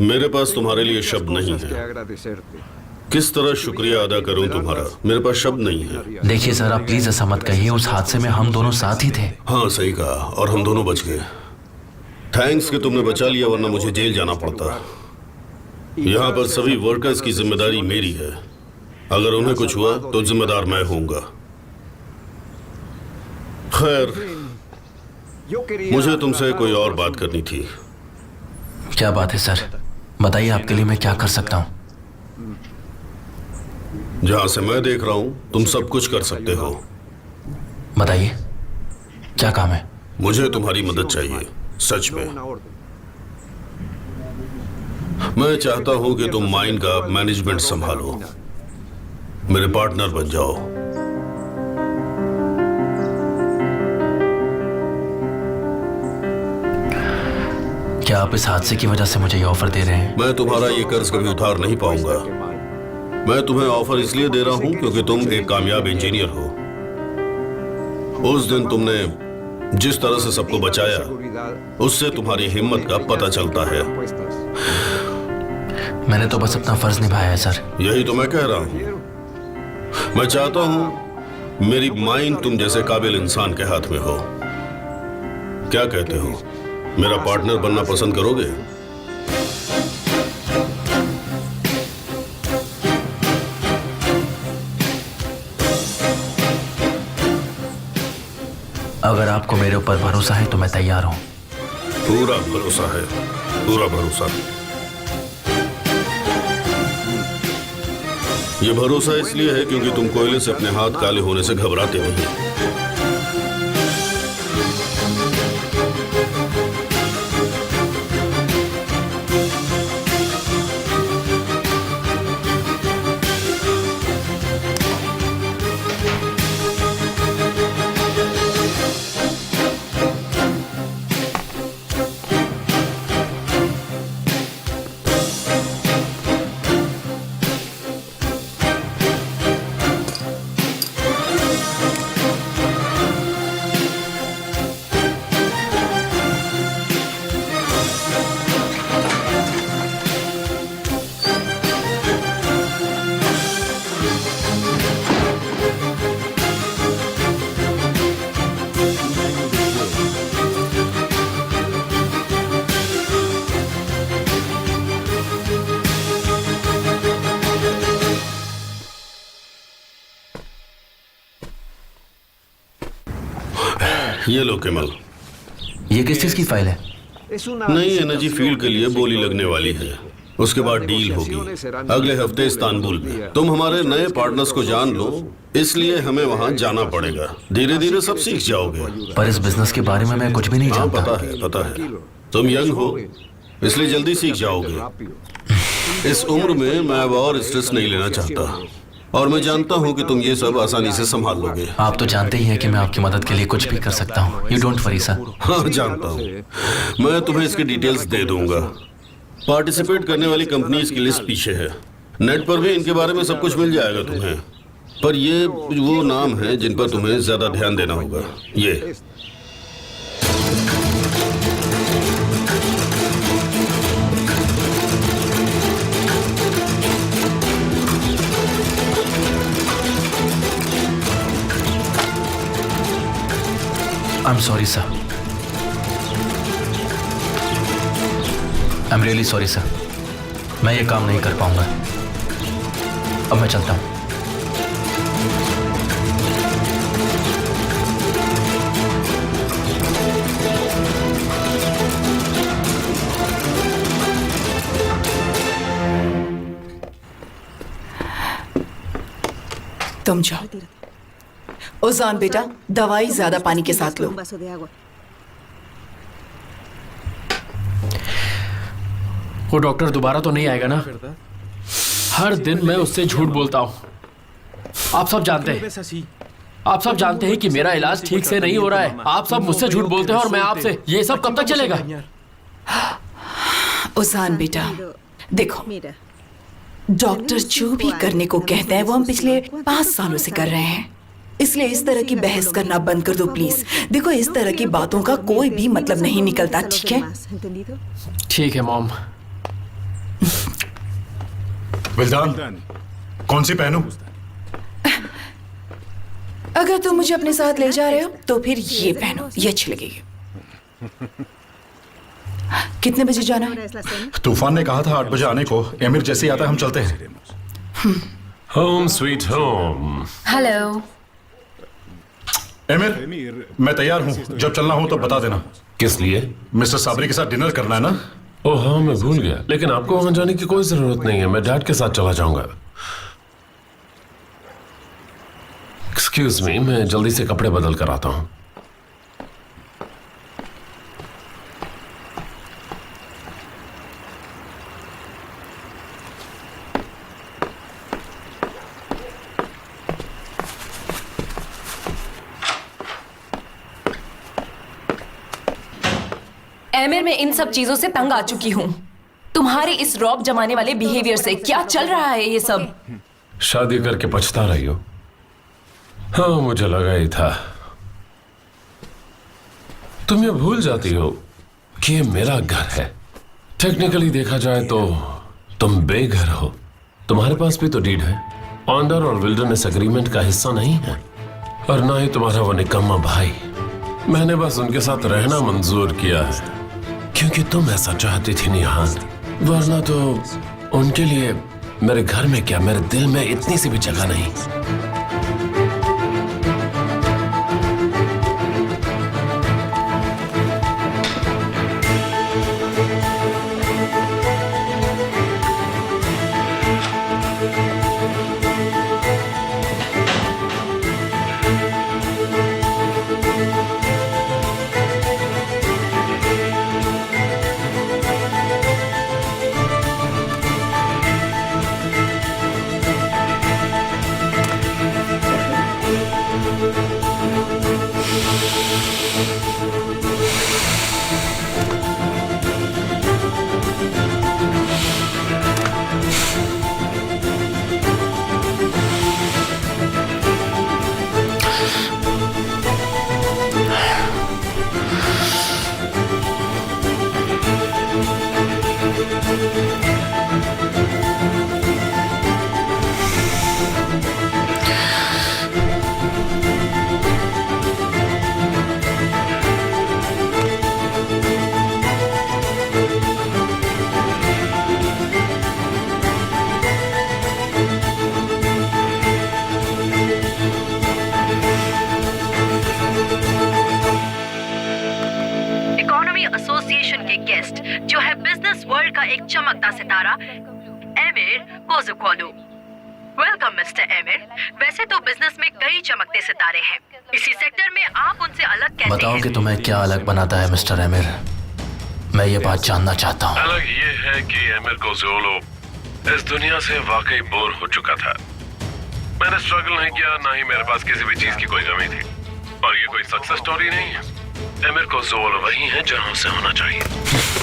मेरे पास तुम्हारे लिए शब्द नहीं है। किस तरह शुक्रिया अदा करूं तुम्हारा, मेरे पास शब्द नहीं है। देखिए सर, आप प्लीज ऐसा मत कहिए, उस हादसे में हम दोनों साथ ही थे। हाँ सही कहा, और हम दोनों बच गए। थैंक्स कि तुमने बचा लिया, वरना मुझे जेल जाना पड़ता। यहाँ पर सभी वर्कर्स की जिम्मेदारी मेरी है। अगर उन्हें कुछ हुआ तो जिम्मेदार मैं होऊंगा। खैर, मुझे तुमसे कोई और बात करनी थी। क्या बात है सर, बताइए, आपके लिए मैं क्या कर सकता हूँ। जहां से मैं देख रहा हूं तुम सब कुछ कर सकते हो। बताइए क्या काम है। मुझे तुम्हारी मदद चाहिए, सच में। मैं चाहता हूं कि तुम माइन का मैनेजमेंट संभालो, मेरे पार्टनर बन जाओ। क्या आप इस हादसे की वजह से मुझे ये ऑफर दे रहे हैं? मैं तुम्हारा ये कर्ज कभी उधार नहीं पाऊंगा। मैं तुम्हें ऑफर इसलिए दे रहा हूं क्योंकि तुम एक कामयाब इंजीनियर हो। उस दिन तुमने जिस तरह से सबको बचाया, उससे तुम्हारी हिम्मत का पता चलता है। मैंने तो बस अपना फर्ज निभाया है सर। यही तो मैं कह रहा हूं। मैं चाहता हूं मेरी माइन तुम जैसे काबिल इंसान के हाथ में हो। क्या कहते हो, मेरा पार्टनर बनना पसंद करोगे? अगर आपको मेरे ऊपर भरोसा है तो मैं तैयार हूं। पूरा भरोसा है, पूरा भरोसा। ये भरोसा इसलिए है क्योंकि तुम कोयले से अपने हाथ काले होने से घबराते नहीं। ये लो केमल। ये किस चीज की फाइल है? नई एनर्जी फील्ड के लिए बोली लगने वाली है, उसके बाद डील होगी अगले हफ्ते इस्तांबुल में। तुम हमारे नए पार्टनर्स को जान लो, इसलिए हमें वहां जाना पड़ेगा। धीरे धीरे सब सीख जाओगे। पर इस बिजनेस के बारे में मैं कुछ भी नहीं जानता। पता है, पता है। तुम यंग हो इसलिए जल्दी सीख जाओगे। इस उम्र में मैं अब और स्ट्रेस नहीं लेना चाहता, और मैं जानता हूं कि तुम ये सब आसानी से संभाल लोगे। आप तो जानते ही हैं कि मैं आपकी मदद के लिए कुछ भी कर सकता हूं। You don't worry sir. हाँ जानता हूं। मैं तुम्हें इसकी डिटेल्स दे दूंगा। पार्टिसिपेट करने वाली कंपनीज की लिस्ट पीछे है, नेट पर भी इनके बारे में सब कुछ मिल जाएगा तुम्हें। पर ये वो नाम है जिन पर तुम्हें ज्यादा ध्यान देना होगा। ये I am sorry sir. I am really sorry sir. मैं ये काम नहीं कर पाऊंगा। अब मैं चलता हूं। तुम जाओ। ओजान बेटा, दवाई ज्यादा पानी के साथ लो। वो डॉक्टर दोबारा तो नहीं आएगा ना? हर दिन मैं उससे झूठ बोलता हूँ। आप सब जानते हैं, आप सब जानते हैं कि मेरा इलाज ठीक से नहीं हो रहा है। आप सब मुझसे झूठ बोलते हैं और मैं आपसे। ये सब कब तक चलेगा? ओजान बेटा देखो, डॉक्टर जो भी करने को कहते हैं वो हम पिछले 5 सालों से कर रहे हैं, इसलिए इस तरह की बहस करना बंद कर दो प्लीज। देखो, इस तरह की बातों का कोई भी मतलब नहीं निकलता, ठीक है? ठीक है मॉम। विल्दान, कौन सी पहनूं? अगर तुम मुझे अपने साथ ले जा रहे हो तो फिर ये पहनो, ये अच्छी लगेगी। कितने बजे जाना है? तूफान ने कहा था 8 बजे आने को। एमिर जैसे ही आता है हम चलते हैं। Home sweet home. Hello. Emir, मैं तैयार हूँ। जब चलना हो तो बता देना। किस लिए? मिस्टर साबरी के साथ डिनर करना है ना? ओह हाँ, मैं भूल गया। लेकिन आपको वहां जाने की कोई जरूरत नहीं है, मैं डैड के साथ चला जाऊंगा। एक्सक्यूज मी, मैं जल्दी से कपड़े बदल कर आता हूँ। एमिर, मैं इन सब चीजों से तंग आ चुकी हूँ। तुम्हारे इस रौब जमाने वाले बिहेवियर से क्या चल रहा है ये सब? शादी करके पछता रही हो? हाँ, मुझे लगा ही था। तुम ये भूल जाती हो कि ये मेरा घर है। टेक्निकली देखा जाए तो तुम बेघर हो। तुम्हारे पास भी तो डीड है। ऑनर और विल्डरनेस एग्रीमेंट का हिस्सा नहीं है, और ना ही तुम्हारा वो निकम्मा भाई। मैंने बस उनके साथ रहना मंजूर किया है क्योंकि तुम ऐसा चाहती थी निहान, वरना तो उनके लिए मेरे घर में क्या, मेरे दिल में इतनी सी भी जगह नहीं। एसोसिएशन के गेस्ट जो है बिजनेस वर्ल्ड का एक चमकता सितारा Emir Kozukoglu. Welcome mister Emir. वैसे तो बिजनेस में कई चमकते सितारे हैं, इसी सेक्टर में आप उनसे अलग कैसे बताओ हैं? कि तुम्हें क्या अलग बनाता है मिस्टर एमिर। मैं ये बात जानना चाहता हूँ। अलग ये है कि एमिर कोज़ुकोलू इस दुनिया से वाकई बोर हो चुका था। मैंने स्ट्रगल नहीं किया, ना ही मेरे पास किसी भी चीज की कोई कमी थी, और ये कोई सक्सेस स्टोरी नहीं है। एमिर कोज़ुकोलू वही है जहां उसे होना चाहिए।